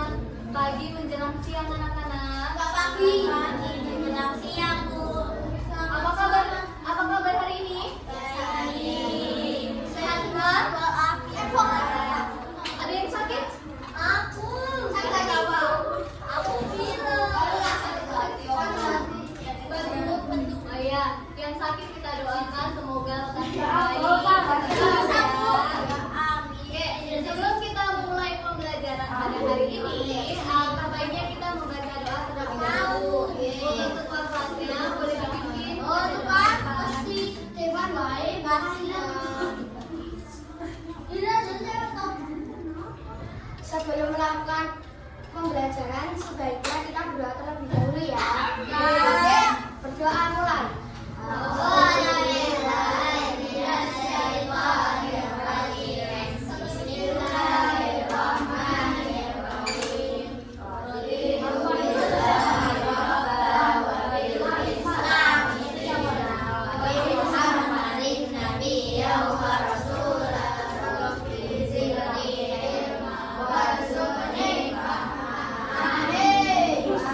Selamat pagi menjelang siang anak-anak. Pagi menjelang siang, Bu. Apa kabar? Apa kabar hari ini? Baik. Sehat semua? Ada yang sakit? Aku Batuk. Oh iya, yang sakit kita doakan semoga lekas Ya, membaik. Amin. Oke, sebelum kita memulai pembelajaran pada hari ini, alangkah baiknya kita membaca doa terlebih dahulu. Untuk ketua kelasnya boleh dipimpin. Sebelum melakukan pembelajaran, sebaiknya kita berdoa terlebih dahulu ya. Berdoa mulai.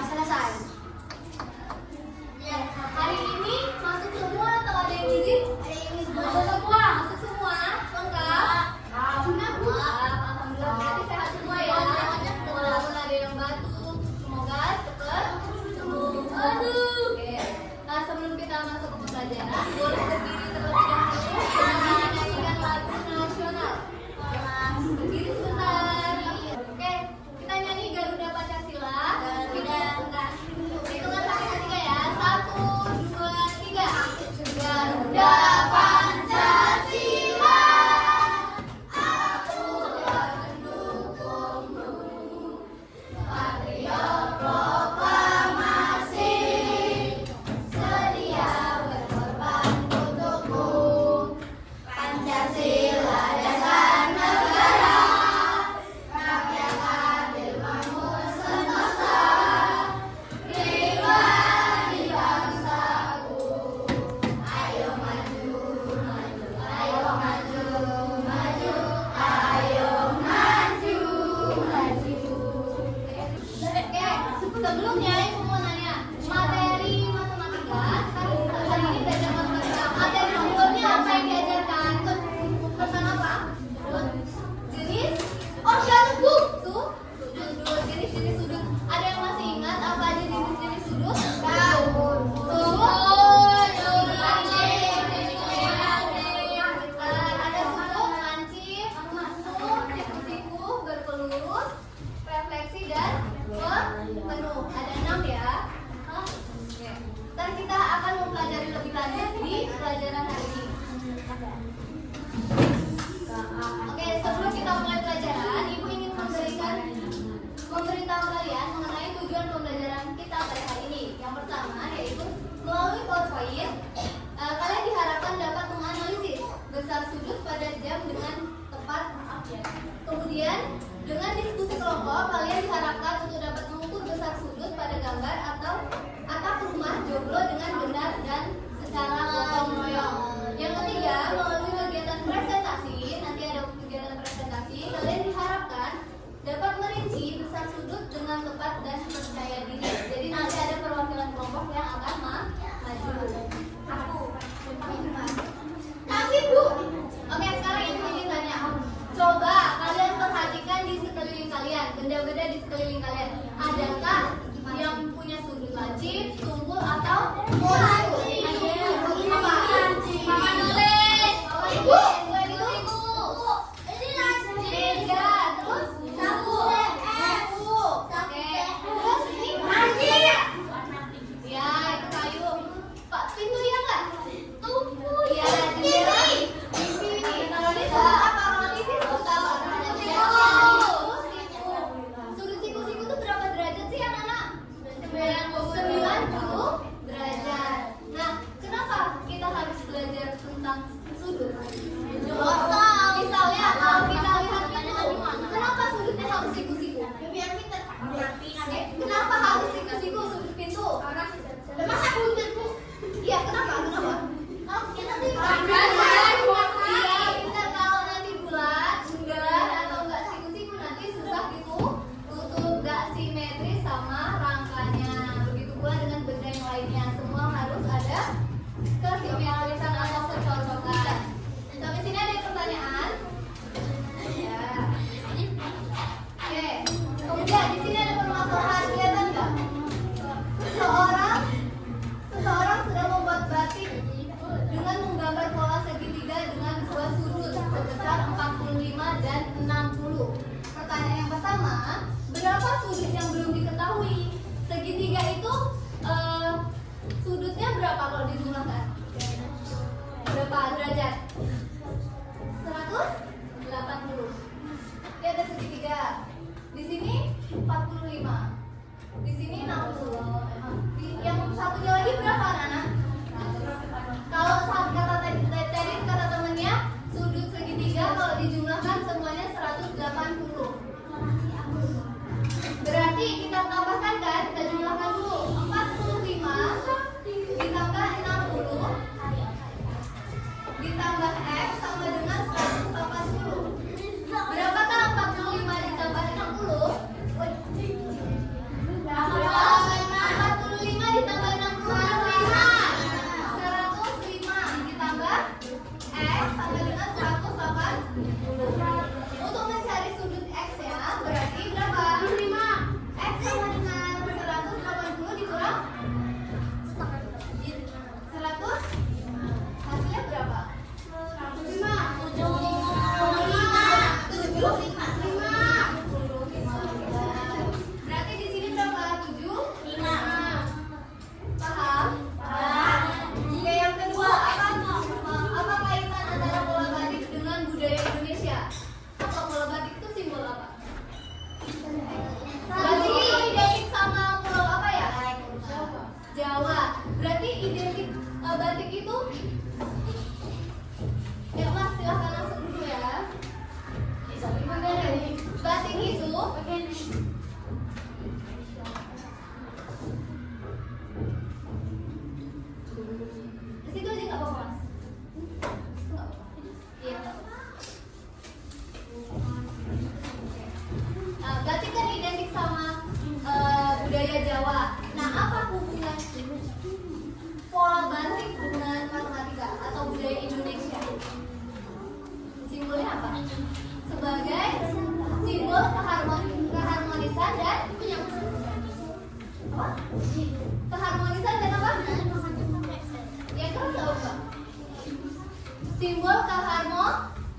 Selesai. Hari ini masuk semua atau ada yang izin? Masuk semua. Masuk semua? Lengkap? Alhamdulillah berarti sehat semua ya. Walaupun ada yang batuk, semoga cepat sembuh. Oke. Nah, sebelum kita masuk ke pembelajaran, boleh berdiri terlebih dahulu dan menyanyikan lagu nasional. Berdiri sebentar. Oke, kita nyanyi Garuda Pancasila. Hitungan sampai ketiga ya. 1, 2, 3. Garuda Pancasila, aku mendukungmu. Patriot proklamasi, sedia berkorban untukmu. Pancasila dasar negara, rakyat adil makmur sentosa. Pribadi bangsaku, ayo maju, maju, ayo maju, maju, ayo maju, maju. Oke, sebelumnya ibu mau nanya materi matematika. Hari ini belajar matematika. Materi sebelumnya apa yang diajarkan? Tentang apa? Jenis? Oh, ya sudut. Sudut. Jenis-jenis sudut. Ada yang masih ingat apa aja jenis-jenis sudut? Sudut. Ada sudut, lancip, masuk, siku-siku, berpelurus, refleksi dan penuh. Ada 6 ya. Oke. Ntar kita akan mempelajari lebih lanjut di pelajaran hari ini. Oke, sebelum kita mulai pelajaran, Ibu ingin memberitahu kalian mengenai tujuan pembelajaran kita pada hari ini. Yang pertama yaitu melalui PowerPoint, kalian diharapkan dapat menganalisis besar sudut pada jam dengan tepat. Kemudian dengan diskusi kelompok, kalian diharapkan untuk dapat mengukur besar sudut pada gambar atau atap rumah joglo dengan benar dan secara gotong royong. Yang ketiga, melalui kegiatan presentasi, nanti ada kegiatan presentasi, kalian diharapkan dapat merinci besar sudut dengan tepat dan percaya diri. Jadi nanti ada perwakilan kelompok yang akan maju. Tapi Bu, oke sekarang Ibu ingin tanya. Coba kalian perhatikan di sekeliling kalian, benda-benda di sekeliling kalian. Adakah yang punya sudut lancip, tumpul atau mulus? Apa? Papan nulis. Ibu, Ibu. Ini lancip. Meja, terus sapu. Oke. Terus ini lancip. Ya, itu kayu. Pak, pintu ya nggak? Tumpul. Ya, jendela. TV. Kalau ini sudut apa? Kalau TV sudut apa? Sudut siku. Sudut siku-siku itu berapa derajat sih anak-anak? Ya, di sini ada permasalahan, kelihatan nggak? Seseorang sedang membuat batik dengan menggambar pola segitiga dengan dua sudut sebesar 45 dan 60. Pertanyaan yang pertama, berapa sudut yang belum diketahui? Segitiga itu sudutnya berapa kalau dijumlahkan? Berapa derajat? 180. Ini ada segitiga. Di sini 45. Di sini 60. Yang satunya lagi berapa, anak-anak? Kalau saat tadi kata temennya, sudut segitiga kalau dijumlahkan semuanya 180. Berarti kita tambahkan kan? Kita jumlahkan dulu. 45 ditambah 60 ditambah X sama dengan 180. Berapakah 45 ditambah 60? 45 ditambah 60 105 ditambah X sama dengan 180. Untuk mencari sudut X ya, berarti berapa? 5. X sama dengan 180 dikurang 100. Hasilnya berapa? 75. Berarti di sini berapa? 75. Paham? Oke, yang kedua apa kaitan antara pola batik dengan budaya Indonesia? Apa pola batik itu simbol apa? Batik itu identik sama pulau apa ya? Jawa. Berarti identik batik itu. Ya Mas, silahkan langsung dulu ya. Batik itu di situ aja nggak apa-apa, Mas. Itu nggak apa-apa. Iya, nggak apa-apa. Batik kan identik sama budaya Jawa. Nah, apa hubungan pola batik dengan matematika atau budaya Indonesia? Simbolnya apa? Sebagai simbol keharmonisan dan apa? Keharmonisan dan apa? Yang keras apa? Simbol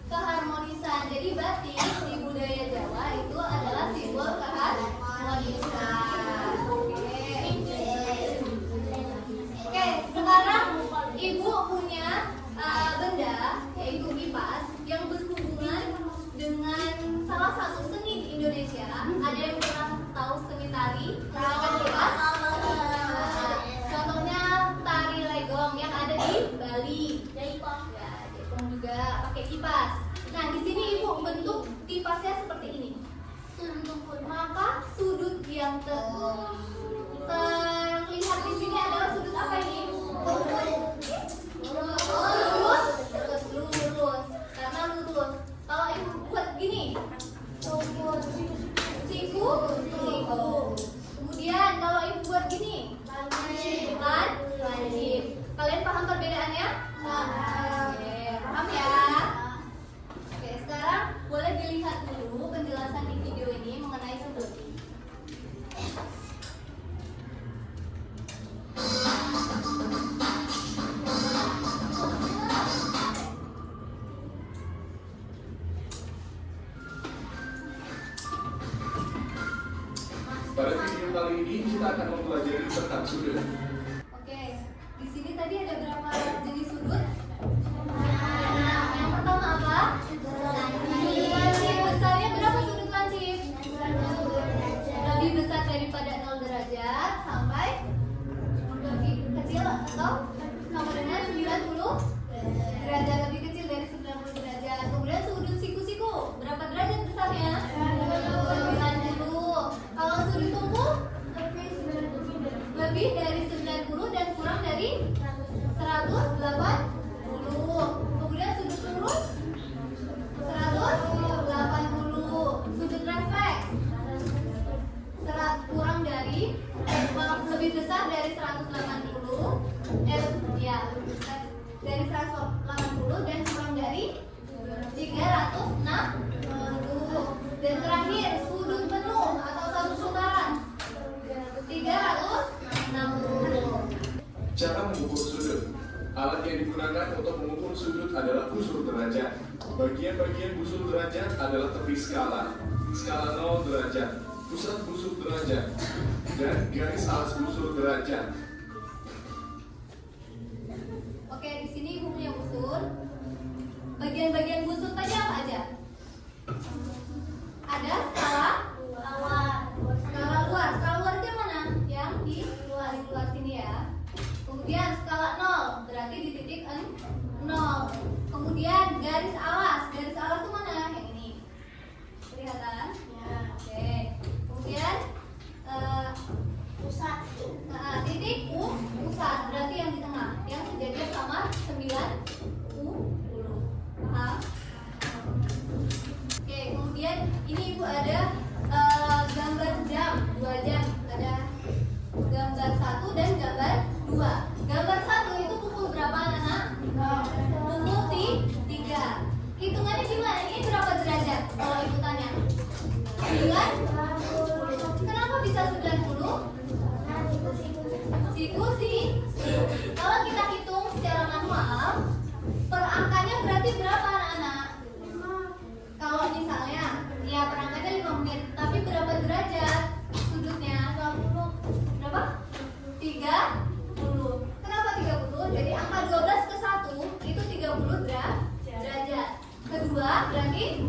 keharmonisan. Jadi batik di budaya Jawa itu adalah simbol keharmonisan. Oke, sekarang Ibu punya benda yaitu kipas yang berhubungan dengan salah satu seni di Indonesia. Ada yang pernah tahu seni tari menggunakan kipas? Contohnya tari legong yang ada di Bali. Ya, Jaipong juga pakai kipas. Nah, di sini Ibu bentuk kipasnya seperti ini. Maka sudut yang terlihat di sini adalah sudut apa ini? Lurus. Karena lurus. Kalau Ibu buat gini, siku. Kemudian kalau Ibu buat gini, lancip. Kalian paham perbedaannya? Oke, paham ya? Oke, sekarang boleh dilihat dulu penjelasan di video ini mengenai sudut. Pada video kali ini kita akan mempelajari tentang sudut. Oke, di sini tadi ada berapa jenis sudut? Yang pertama apa? Sudut lancip. Besarnya berapa sudut lancip? Lebih besar daripada 0 derajat sampai lebih kecil atau sama dengan 90 derajat, lebih kecil dari 90 derajat. Kemudian sudut siku-siku berapa derajat besarnya? 90. Kalau sudut tumpul lebih dari 90 dan kurang dari 180. Kemudian sudut lurus 180. Sudut refleks kurang dari lebih besar dari 180. Lebih besar dari 180 dan kurang dari 360. Dan terakhir sudut penuh atau untuk mengukur sudut adalah busur derajat. Bagian-bagian busur derajat adalah tepi skala. Skala 0 derajat, pusat busur derajat, dan garis alas busur derajat. Oke, di sini ibu punya busur. Bagian-bagian busur tadi apa aja? Ada skala luar. Skala luar itu yang mana? Yang di luar sini ya. Kemudian skala 0 berarti di titik 0. Kemudian garis alas. Garis alas itu mana? Yang ini. Kelihatan? Ya. Oke. Kemudian Pusat. titik pusat berarti yang di tengah. Yang sejajar sama 9 paham? Oke, kemudian ini ibu ada gambar jam 2 jam. Ada gambar 1 dan gambar 2. Gambar 1 itu pukul berapa anak-anak? Pukul 3. Hitungannya gimana? Ini berapa derajat? Kalau ibu tanya 9. Kenapa bisa 90? Siku sih. Kalau kita hitung secara manual, per angkanya berarti berapa anak-anak? Kalau misalnya, ya per angkanya 5 menit, tapi berapa derajat sudutnya? Berapa? 30. Kenapa 30? Jadi angka 12 ke 1 itu 30 derajat. Kedua berarti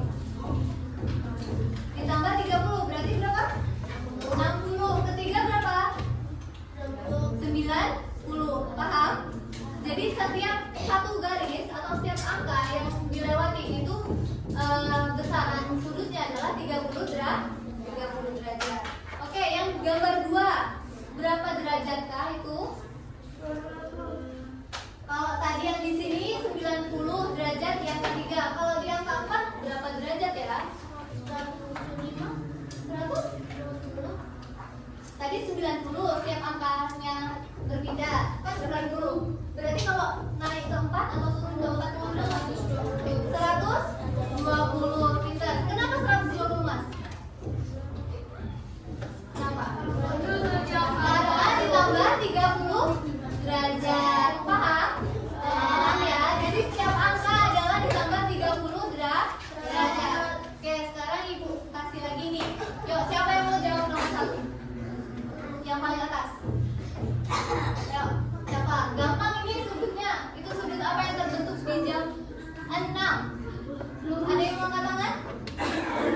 ditambah 30 berarti berapa? 60. Ketiga berapa? 90. Paham? Jadi setiap satu garis atau setiap angka yang dilewati itu besaran sudutnya adalah 30 derajat. Oke, yang gambar 2 berapa derajatkah itu? Kalau tadi yang di sini 90 derajat, yang ketiga. Kalau di angka 4 berapa derajat ya? 100? Tadi 90, setiap angkanya berbeda. Kan 90. Berarti kalau naik ke 4 atau turun ke 4 itu berapa? 120. Pintar. Kenapa 120, Mas? Kenapa? Karena ditambah 30 derajat. Paham? Paham ya? Jadi setiap angka adalah ditambah 30 derajat. Oke, sekarang ibu kasih lagi nih. Yuk, siapa yang mau jawab nomor 1? Yang paling atas. Yuk, siapa? Gampang ini sudutnya. Itu sudut apa yang terbentuk di jam 6? Ada yang mau angkat tangan?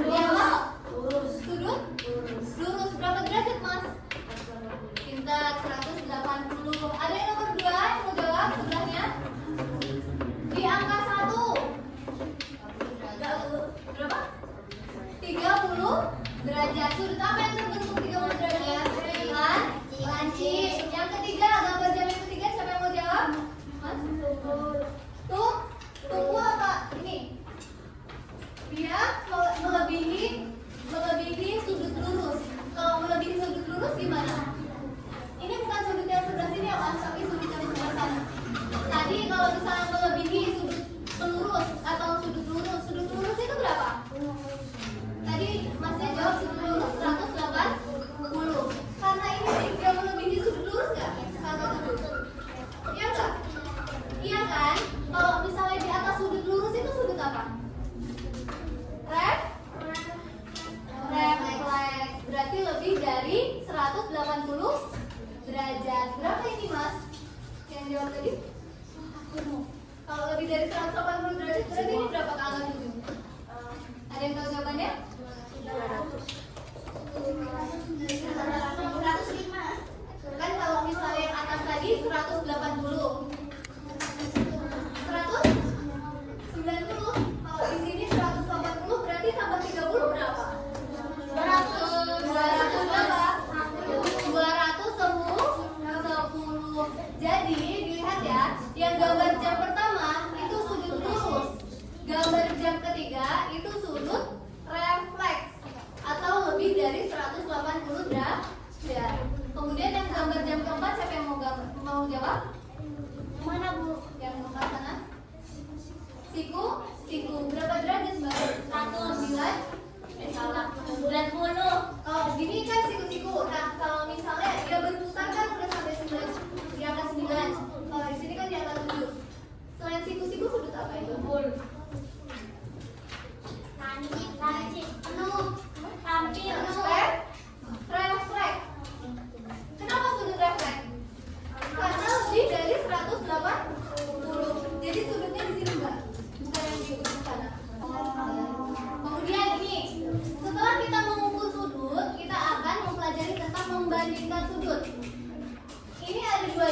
Ya, Mas? Sudut? Lurus. Berapa derajat, Mas? Pintar, 180. Ada yang nomor 2 yang mau jawab sebelahnya? Di angka 1 berapa? 30 derajat. Sudut apa yang terbentuk 30 derajat? Lancip. Yang ketiga, gambar jam yang ketiga siapa yang mau jawab? Mas? Tunggu apa? Ini. Dia melebihi sudut lurus. Kalau melebihi sudut lurus gimana? Ini bukan sudut yang sebelah sini ya, Mas, tapi sudut yang sebelah sana. Tadi kalau misalnya melebihi sudut lurus atau sudut lurus itu berapa? Tadi Masnya jawab sudut lurus 180. Karena ini dia melebihi sudut lurus nggak? Kagak sudut. Iya nggak? Iya kan? Kalau misalnya di atas sudut lurus itu sudut apa? Refleks. Berarti lebih dari 180 derajat. Berapa ini, Mas? Yang jawab tadi? Kalau lebih dari 180 derajat berarti ini berapa ke angka 7? Ada yang tahu jawabannya? 105. Kan kalau misalnya yang atas tadi 180. 190. Kalau di sini 180 berarti tambah 30 berapa? 200 berapa? 210. Jadi dilihat ya, yang gambar jam pertama itu sudut lurus. Gambar jam ketiga itu sudut refleks. dibandingkan sudut. Ini ada dua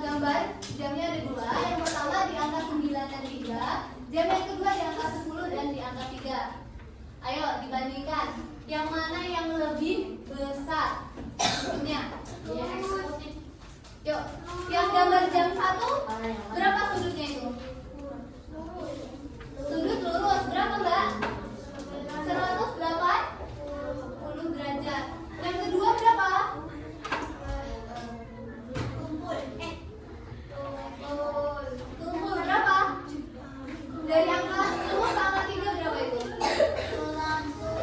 gambar, jamnya ada dua. Yang pertama di angka 9 dan 3, jam yang kedua di angka 10 dan di angka 3. Ayo dibandingkan, yang mana yang lebih besar sudutnya? Yuk, yang gambar jam 1 berapa sudutnya itu? Sudut lurus berapa Mbak? 180 derajat. Yang kedua berapa? Tumpul berapa? Dari angka 10 ke angka 3 berapa itu?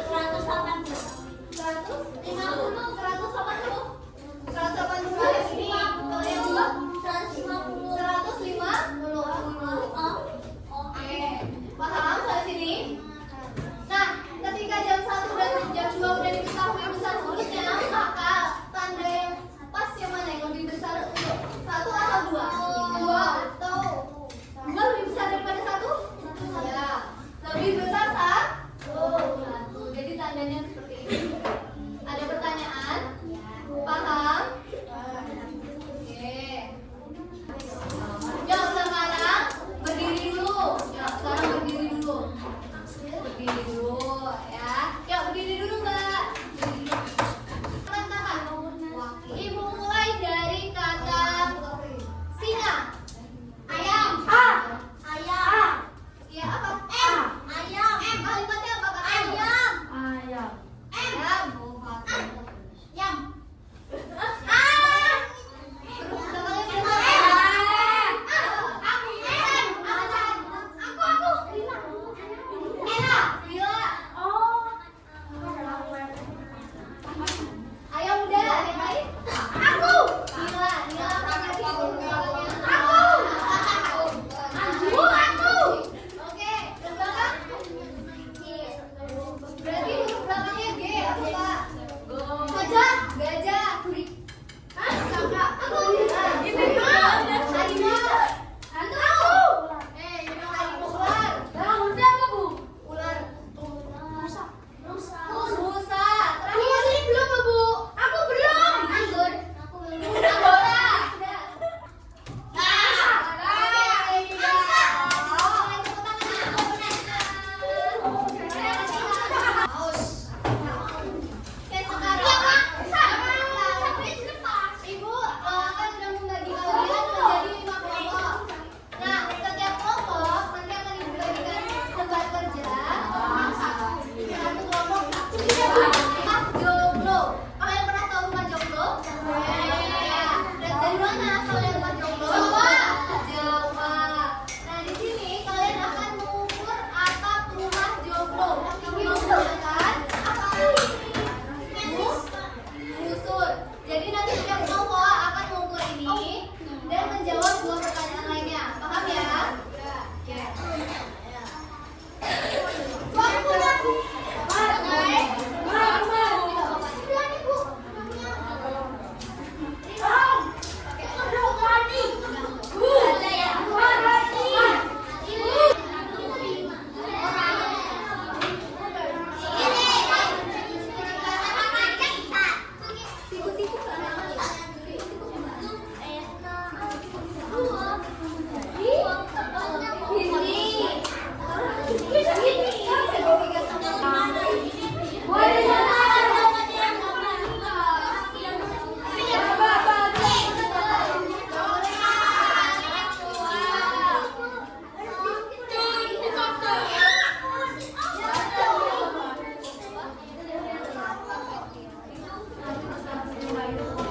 180 ini. Kalau yang dua 150. Oke, paham sampai sini? Nah, ketika jam 1 dan jam 2 udah diketahui besar sudutnya, maka tanda yang pas yang mana yang lebih besar untuk 1 atau 2? 2 atau 2 lebih besar daripada 1? Ya, lebih besar 1. Jadi tandanya seperti ini. Ada pertanyaan? Paham? Oke. Yuk sekarang berdiri dulu. Yuk sekarang berdiri dulu. Berdiri dulu ya. Yuk berdiri dulu Mbak. Katakan. Ibu mulai dari kata singa. Ayam. Ayam. Iya apa? Ayam. Kalimatnya apa Kak? Ayam. Ayam. Yam. Huruf belakangnya berapa? Ella. Bila. Ayam udah, ada yang lain? Aku. Nila. Pakai huruf belakangnya. Aku. Oke, huruf belakang? Berarti huruf belakangnya G, apa Pak? Gajah. Kakak. Aku. Harimau. Ular. Rusa. Terakhir. Aku belum. Anggur. Anggora. Ibu kan sudah membagi kalian menjadi 5 kelompok. Nah, setiap kelompok nanti akan dibagikan tempat kerja. Satu kelompok rumah jomblo. Kalian pernah tahu rumah jomblo? Ya. Dari mana kalian rumah jomblo? Jawa. Nah, di sini kalian akan mengukur atap rumah jomblo. Ini menggunakan apa? Busur. Jadi nanti setiap kelompok akan mengukur ini dan menjawab 2 pertanyaan lainnya. Paham ya? Ya. Bye.